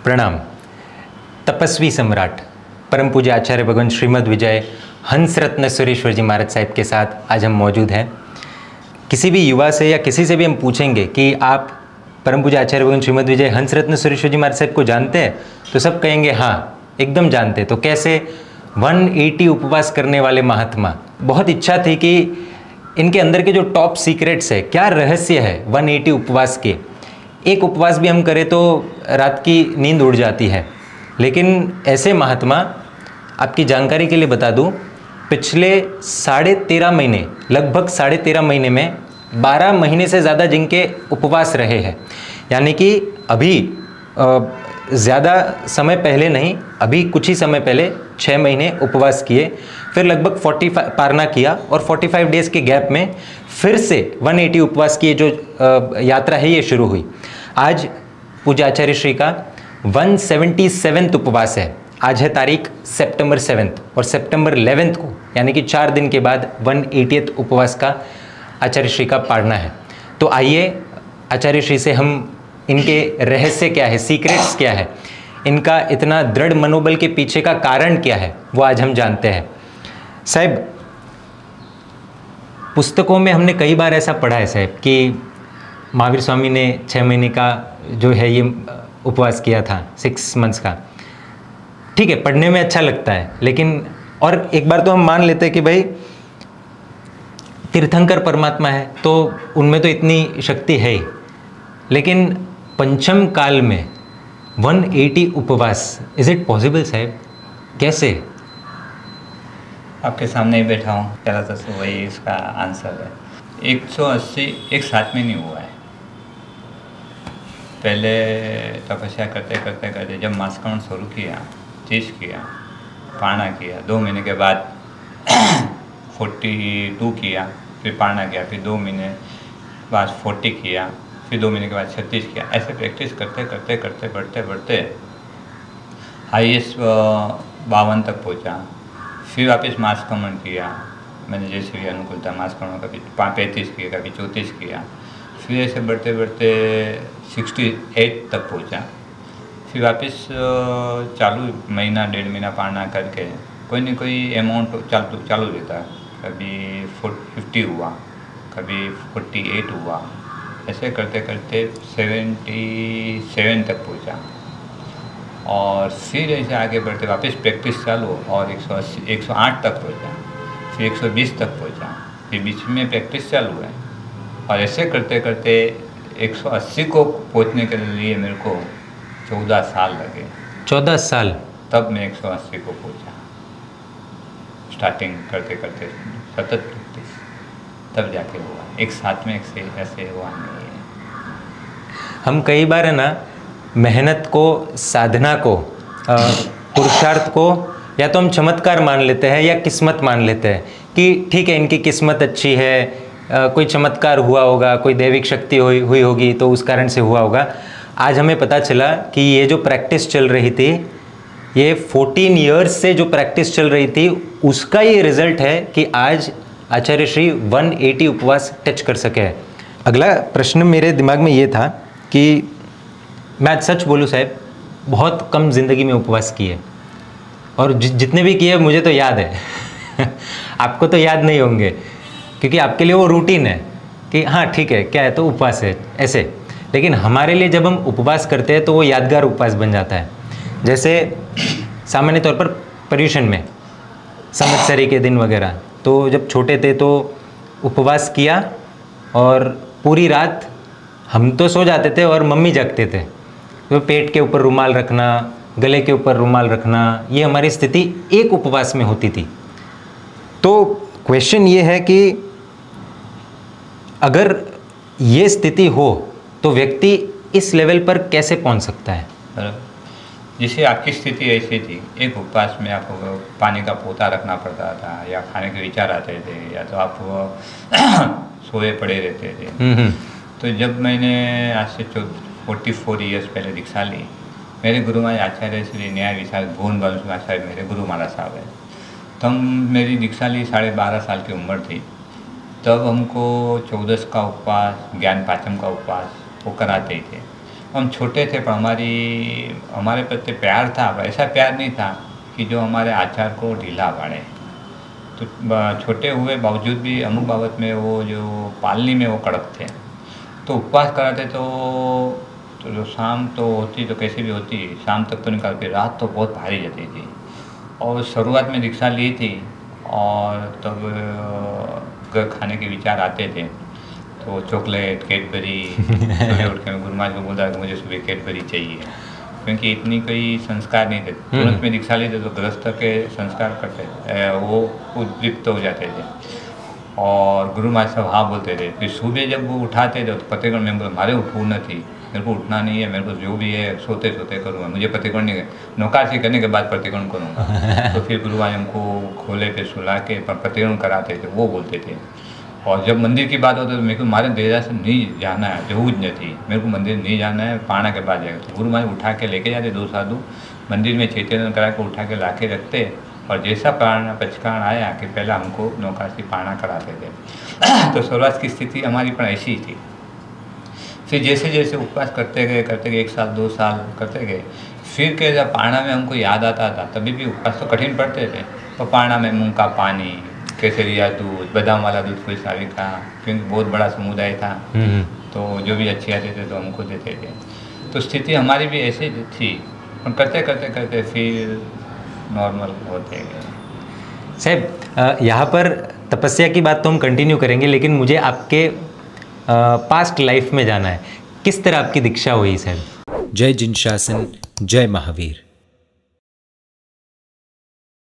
प्रणाम। तपस्वी सम्राट परम पूज्य आचार्य भगवान श्रीमद विजय हंस रत्न सुरेश्वर जी महाराज साहिब के साथ आज हम मौजूद हैं। किसी भी युवा से या किसी से भी हम पूछेंगे कि आप परम पूज्य आचार्य भगवान श्रीमद विजय हंस रत्न सुरेश्वर जी महाराज साहिब को जानते हैं, तो सब कहेंगे हाँ एकदम जानते। तो कैसे 180 उपवास करने वाले महात्मा। बहुत इच्छा थी कि इनके अंदर के जो टॉप सीक्रेट्स है, क्या रहस्य है 180 उपवास के। एक उपवास भी हम करें तो रात की नींद उड़ जाती है, लेकिन ऐसे महात्मा, आपकी जानकारी के लिए बता दूं, पिछले 13.5 महीने, लगभग 13.5 महीने में 12 महीने से ज़्यादा जिनके उपवास रहे हैं, यानी कि अभी ज़्यादा समय पहले नहीं, अभी कुछ ही समय पहले 6 महीने उपवास किए, फिर लगभग 45 पारना किया और 45 डेज़ के गैप में फिर से 180 उपवास की जो यात्रा है ये शुरू हुई। आज पूज्य आचार्य श्री का 177वां उपवास है। आज है तारीख सितंबर 7 और सितंबर 11 को, यानी कि 4 दिन के बाद 180th उपवास का आचार्य श्री का पारना है। तो आइए आचार्य श्री से हम इनके रहस्य क्या है, सीक्रेट्स क्या है, इनका इतना दृढ़ मनोबल के पीछे का कारण क्या है, वो आज हम जानते हैं। साहब, पुस्तकों में हमने कई बार ऐसा पढ़ा है साहब कि महावीर स्वामी ने 6 महीने का जो है ये उपवास किया था, 6 मंथ्स का। ठीक है, पढ़ने में अच्छा लगता है, लेकिन और एक बार तो हम मान लेते हैं कि भाई तीर्थंकर परमात्मा है तो उनमें तो इतनी शक्ति है ही, लेकिन पंचम काल में 180 उपवास, इज इट पॉसिबल साहब? कैसे? आपके सामने ही बैठा हूँ, पहला तो वही इसका आंसर है। 180 एक साथ में नहीं हुआ है। पहले तपस्या करते करते करते जब मांसकरण शुरू किया, 30 किया, पारना किया, 2 महीने के बाद 42 किया, फिर पारना किया, फिर 2 महीने बाद 40 किया, फिर 2 महीने के बाद 36 किया। ऐसे प्रैक्टिस करते करते करते बढ़ते बढ़ते हाईएस्ट 52 तक पहुँचा। फिर वापस मांसकरण किया, मैंने जैसे भी अनुकूल था, मांसकरण कभी 35 किया, कभी 34 किया, फिर ऐसे बढ़ते बढ़ते 68 तक पहुंचा। फिर वापस चालू महीना 1.5 महीना पारना करके कोई न कोई अमाउंट चालू रहता है। कभी 50 हुआ, कभी 48 हुआ, ऐसे करते करते 77 तक पहुंचा। और फिर ऐसे आगे बढ़ते वापस प्रैक्टिस चालू और 108 तक पहुंचा, फिर 120 तक पहुंचा, फिर बीच में प्रैक्टिस चालू है। और ऐसे करते करते 180 को पहुंचने के लिए मेरे को 14 साल लगे। 14 साल? तब मैं 180 को पहुंचा। स्टार्टिंग करते करते सतत प्रैक्टिस, तब जाके हुआ। एक साथ में ऐसे हुआ नहीं है। हम कई बार है ना, मेहनत को, साधना को, पुरुषार्थ को या तो हम चमत्कार मान लेते हैं या किस्मत मान लेते हैं कि ठीक है इनकी किस्मत अच्छी है, कोई चमत्कार हुआ होगा, कोई दैविक शक्ति हुई होगी तो उस कारण से हुआ होगा। आज हमें पता चला कि ये जो प्रैक्टिस चल रही थी, ये 14 इयर्स से जो प्रैक्टिस चल रही थी, उसका ये रिजल्ट है कि आज आचार्य श्री 180 उपवास टच कर सके हैं। अगला प्रश्न मेरे दिमाग में ये था कि मैं आज सच बोलूँ साहब, बहुत कम ज़िंदगी में उपवास किए, और जितने भी किए मुझे तो याद है आपको तो याद नहीं होंगे, क्योंकि आपके लिए वो रूटीन है कि हाँ ठीक है, क्या है तो उपवास है ऐसे। लेकिन हमारे लिए जब हम उपवास करते हैं तो वो यादगार उपवास बन जाता है। जैसे सामान्य तौर पर पर्यूषण में, संवत्सरी के दिन वगैरह, तो जब छोटे थे तो उपवास किया और पूरी रात हम तो सो जाते थे और मम्मी जगते थे। तो पेट के ऊपर रुमाल रखना, गले के ऊपर रुमाल रखना, ये हमारी स्थिति एक उपवास में होती थी। तो क्वेश्चन ये है कि अगर ये स्थिति हो तो व्यक्ति इस लेवल पर कैसे पहुंच सकता है? जैसे आपकी स्थिति ऐसी थी, एक उपवास में आपको पानी का पोता रखना पड़ता था, या खाने के विचार आते थे, या तो आप सोए पड़े रहते थे। तो जब मैंने आज से 44 ईयर्स पहले दीक्षा ली, मेरे गुरु महाराज आचार्य श्री न्याय विशारद भुवन बालू आचार्य मेरे गुरु महाराज साहब है। तब मेरी दीक्षा ली 12.5 साल की उम्र थी। तब हमको 14 का उपवास, ज्ञान पाचम का उपवास वो कराते ही थे। हम छोटे थे पर हमारे प्रति प्यार था, पर ऐसा प्यार नहीं था कि जो हमारे आचार को ढीला पाड़े। तो छोटे हुए बावजूद भी अमुक बाबत में वो जो पालनी में वो कड़क थे। तो उपवास कराते तो जो शाम तो होती तो कैसे भी होती, शाम तक तो निकालते, रात तो बहुत भारी जाती थी। और शुरुआत में दीक्षा ली थी और तब घर खाने के विचार आते थे, तो चॉकलेट, कैडबरी, सुबह उठ के मैं गुरु महाराज को बोलता कि मुझे सुबह कैडबरी चाहिए, क्योंकि इतनी कोई संस्कार नहीं थे। तुरंत में दीक्षा लेते तो गृहस्थ के संस्कार करते वो उद्दीप्त हो जाते थे और गुरु महाराज साहब हाँ बोलते थे। फिर सुबह जब वो उठाते थे तो फतेहगढ़ में बोले मारे उठूँ नहीं, मेरे को उठना नहीं है, मेरे को जो भी है सोते सोते करूँगा, मुझे फतेहगढ़ नहीं नौकरी करने के बाद फतेहगढ़ करूँगा। तो फिर गुरु महाराज हमको खोले पे सुला के फतेहगढ़ कराते थे, वो बोलते थे। और जब मंदिर की बात होती तो मेरे को मारे देरा से नहीं जाना है, जरूर नहीं, मेरे को मंदिर नहीं जाना है, पाना के बाद जाएगा। तो गुरु महाराज उठा के लेके जाते, दो साधु मंदिर में चेतन करा के उठा के ला के रखते, और जैसा पाना पचकान आया कि पहला हमको नौकाशी पाना कराते थे। तो शुरुआत की स्थिति हमारी पर ऐसी ही थी। फिर जैसे जैसे उपवास करते गए 1 साल 2 साल करते गए, फिर के जब पाना में हमको याद आता था, तभी भी उपवास तो कठिन पड़ते थे, तो पाना में मूंग का पानी, केसरिया दूध, बादाम वाला दूध कोई सारी का, क्योंकि बहुत बड़ा समुदाय था, तो जो भी अच्छे आते थे तो हमको देते थे। तो स्थिति हमारी भी ऐसी थी, और करते करते करते फिर नॉर्मल होते गए। साहब यहाँ पर तपस्या की बात तो हम कंटिन्यू करेंगे, लेकिन मुझे आपके पास्ट लाइफ में जाना है, किस तरह आपकी दीक्षा हुई साहब? जय जिन शासन, जय महावीर।